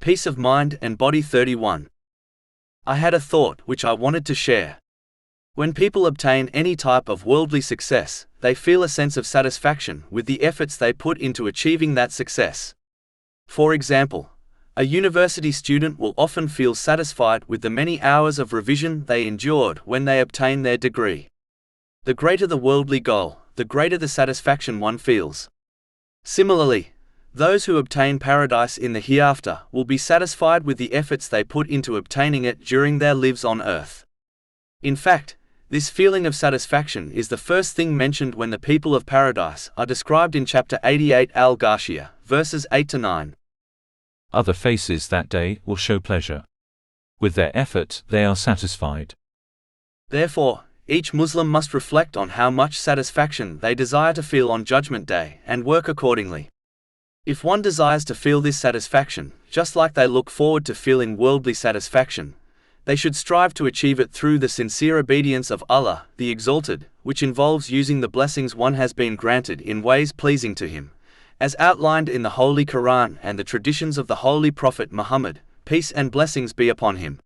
Peace of mind and body. 31. I had a thought which I wanted to share. When people obtain any type of worldly success, they feel a sense of satisfaction with the efforts they put into achieving that success. For example, a university student will often feel satisfied with the many hours of revision they endured when they obtain their degree. The greater the worldly goal, the greater the satisfaction one feels. Similarly, those who obtain paradise in the hereafter will be satisfied with the efforts they put into obtaining it during their lives on earth. In fact, this feeling of satisfaction is the first thing mentioned when the people of paradise are described in chapter 88 Al-Ghashiyah, verses 8 to 9. Other faces that day will show pleasure. With their effort, they are satisfied. Therefore, each Muslim must reflect on how much satisfaction they desire to feel on Judgment Day and work accordingly. If one desires to feel this satisfaction, just like they look forward to feeling worldly satisfaction, they should strive to achieve it through the sincere obedience of Allah, the Exalted, which involves using the blessings one has been granted in ways pleasing to Him, as outlined in the Holy Quran and the traditions of the Holy Prophet Muhammad, peace and blessings be upon him.